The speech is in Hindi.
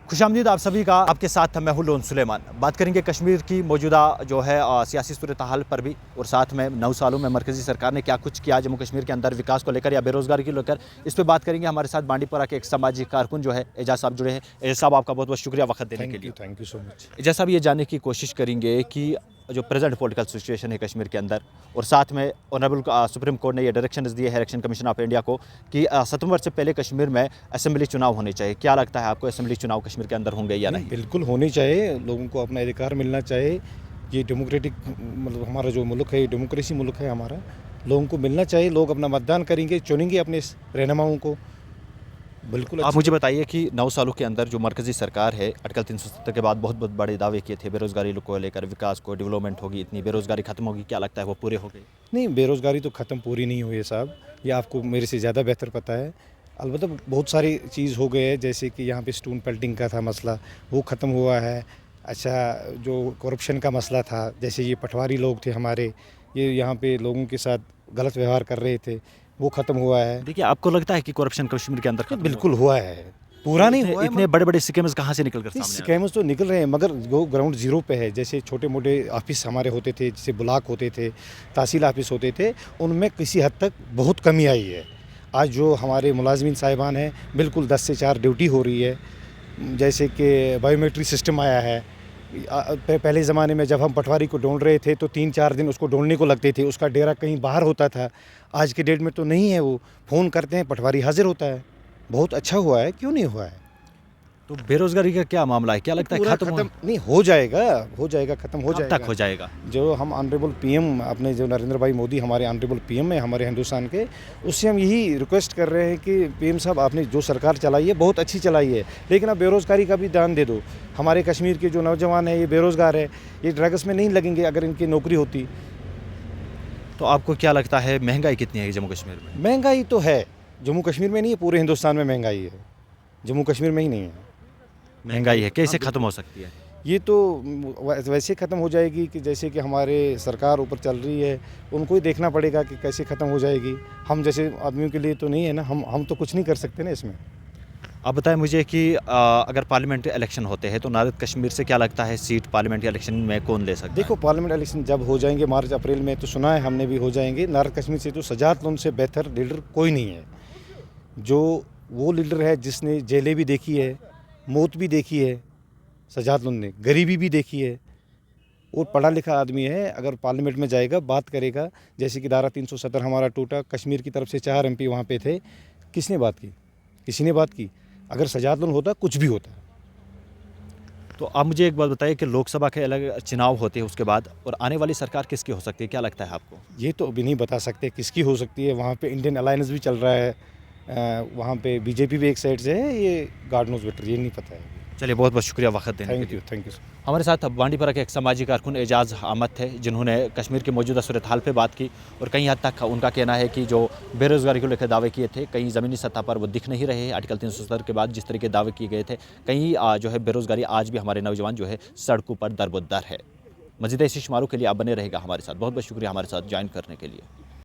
खुशामदीद आप सभी का। आपके साथ मैं हूं लोन सुलेमान। बात करेंगे कश्मीर की मौजूदा जो है सियासी सूरत हाल पर भी, और साथ में 9 सालों में मरकज़ी सरकार ने क्या कुछ किया जम्मू कश्मीर के अंदर विकास को लेकर या बेरोज़गारी को लेकर, इस पर बात करेंगे। हमारे साथ बांडीपोरा के एक सामाजिक कारकुन जो है एजाज साहब जुड़े हैं। एजाज साहब, आपका बहुत बहुत शुक्रिया वक्त देने के लिए। Thank you so much. Ejaz साहब, ये जानने की कोशिश करेंगे कि जो प्रेजेंट पॉलिटिकल सिचुएशन है कश्मीर के अंदर, और साथ में ऑनरेबल सुप्रीम कोर्ट ने ये डायरेक्शंस दिए है इलेक्शन कमीशन ऑफ इंडिया को कि सितंबर से पहले कश्मीर में असेंबली चुनाव होने चाहिए। क्या लगता है आपको, असेंबली चुनाव कश्मीर के अंदर होंगे या नहीं? बिल्कुल होनी चाहिए, लोगों को अपना अधिकार मिलना चाहिए। ये डेमोक्रेटिक मतलब हमारा जो मुल्क है, ये डेमोक्रेसी मुल्क है हमारा, लोगों को मिलना चाहिए। लोग अपना मतदान करेंगे, चुनेंगे अपने रहनुमाओं को। बिल्कुल। आप मुझे बताइए कि 9 सालों के अंदर जो मरकज़ी सरकार है, आर्टिकल 370 के बाद बहुत बहुत बड़े दावे किए थे बेरोज़गारी को लेकर, विकास को, डेवलपमेंट होगी, इतनी बेरोज़गारी खत्म होगी। क्या लगता है वो पूरे हो गए? नहीं, बेरोज़गारी तो ख़त्म पूरी नहीं हुई है साहब, ये आपको मेरे से ज़्यादा बेहतर पता है। अलबत्ता बहुत सारी चीज़ हो गए हैं, जैसे कि यहाँ पे स्टोन पेल्टिंग का था मसला, वो ख़त्म हुआ है। अच्छा, जो करप्शन का मसला था, जैसे ये पटवारी लोग थे हमारे, ये यहाँ पे लोगों के साथ गलत व्यवहार कर रहे थे, वो ख़त्म हुआ है। देखिए, आपको लगता है कि करप्शन कश्मीर के अंदर खत्म बिल्कुल हुआ है, पूरा नहीं हुआ है। इतने बड़े बड़े स्कैम्स कहाँ से निकल कर सामने आ रहे हैं? स्कैम्स तो निकल रहे हैं, मगर जो ग्राउंड ज़ीरो पे है, जैसे छोटे मोटे ऑफिस हमारे होते थे, जैसे ब्लॉक होते थे, तहसील ऑफिस होते थे, उनमें किसी हद तक बहुत कमी आई है। आज जो हमारे मुलाजमीन साहिबान हैं, बिल्कुल 10 से 4 ड्यूटी हो रही है। जैसे कि बायोमेट्रिक सिस्टम आया है। पहले ज़माने में जब हम पटवारी को ढूंढ रहे थे तो 3-4 दिन उसको ढूंढने को लगते थे, उसका डेरा कहीं बाहर होता था। आज के डेट में तो नहीं है, वो फ़ोन करते हैं, पटवारी हाजिर होता है। बहुत अच्छा हुआ है, क्यों नहीं हुआ है? तो बेरोज़गारी का क्या मामला है? क्या लगता है खत्म नहीं हो जाएगा, ख़त्म हो जाएगा। तक हो जाएगा? जो हम ऑनरेबल पीएम, अपने जो नरेंद्र भाई मोदी हमारे ऑनरेबल पीएम है हमारे हिंदुस्तान के, उससे हम यही रिक्वेस्ट कर रहे हैं कि पीएम साहब, आपने जो सरकार चलाई है बहुत अच्छी चलाई है, लेकिन अब बेरोज़गारी का भी ध्यान दे दो। हमारे कश्मीर के जो नौजवान हैं, ये बेरोज़गार है, ये ड्रग्स में नहीं लगेंगे अगर इनकी नौकरी होती। तो आपको क्या लगता है महंगाई कितनी है जम्मू कश्मीर में? महंगाई तो है, जम्मू कश्मीर में नहीं है, पूरे हिंदुस्तान में महंगाई है, जम्मू कश्मीर में ही नहीं है। महंगाई है, कैसे ख़त्म हो सकती है? ये तो वैसे ख़त्म हो जाएगी कि जैसे कि हमारे सरकार ऊपर चल रही है, उनको ही देखना पड़ेगा कि कैसे ख़त्म हो जाएगी। हम जैसे आदमियों के लिए तो नहीं है ना, हम तो कुछ नहीं कर सकते ना इसमें। आप बताएं मुझे कि अगर पार्लियामेंट इलेक्शन होते हैं तो नॉर्थ कश्मीर से क्या लगता है सीट पार्लियामेंट इलेक्शन में कौन ले सकता है? देखो, पार्लियामेंट इलेक्शन जब हो जाएंगे मार्च अप्रैल में, तो सुना है हमने भी हो जाएंगे। नॉर्थ कश्मीर से तो सजात लोन से बेहतर लीडर कोई नहीं है। जो वो लीडर है जिसने जेलें भी देखी है, मौत भी देखी है, सजात लोन ने गरीबी भी देखी है, और पढ़ा लिखा आदमी है। अगर पार्लियामेंट में जाएगा, बात करेगा, जैसे कि धारा 370 हमारा टूटा, कश्मीर की तरफ से 4 एमपी वहाँ पे थे, किसने बात की? किसी ने बात की? अगर सजात लोन होता, कुछ भी होता। तो आप मुझे एक बात बताइए कि लोकसभा के अलग चुनाव होते हैं उसके बाद, और आने वाली सरकार किसकी हो सकती है? क्या लगता है आपको? ये तो अभी नहीं बता सकते किसकी हो सकती है। वहाँ पे इंडियन अलायंस भी चल रहा है, वहाँ पे बीजेपी भी एक साइड से है, ये गॉड नोज बेटर, ये नहीं पता है। चलिए, बहुत बहुत शुक्रिया वक्त देने के लिए। Thank you. हमारे साथ बांडीपोरा के एक सामाजिक कारकुन एजाज अहमद थे, जिन्होंने कश्मीर की मौजूदा सूरत हाल पर बात की, और कई हद तक उनका कहना है कि जो बेरोज़गारी को लेकर दावे किए थे, कहीं ज़मीनी सतह पर वो दिख नहीं रहे। आर्टिकल 370 के बाद जिस तरह के दावे किए गए थे, कहीं जो है बेरोज़गारी आज भी हमारे नौजवान जो है सड़कों पर दरबदर है। मज़ीद ऐसी शुमारों के लिए आप बने रहेगा हमारे साथ। बहुत बहुत शुक्रिया हमारे साथ ज्वाइन करने के लिए।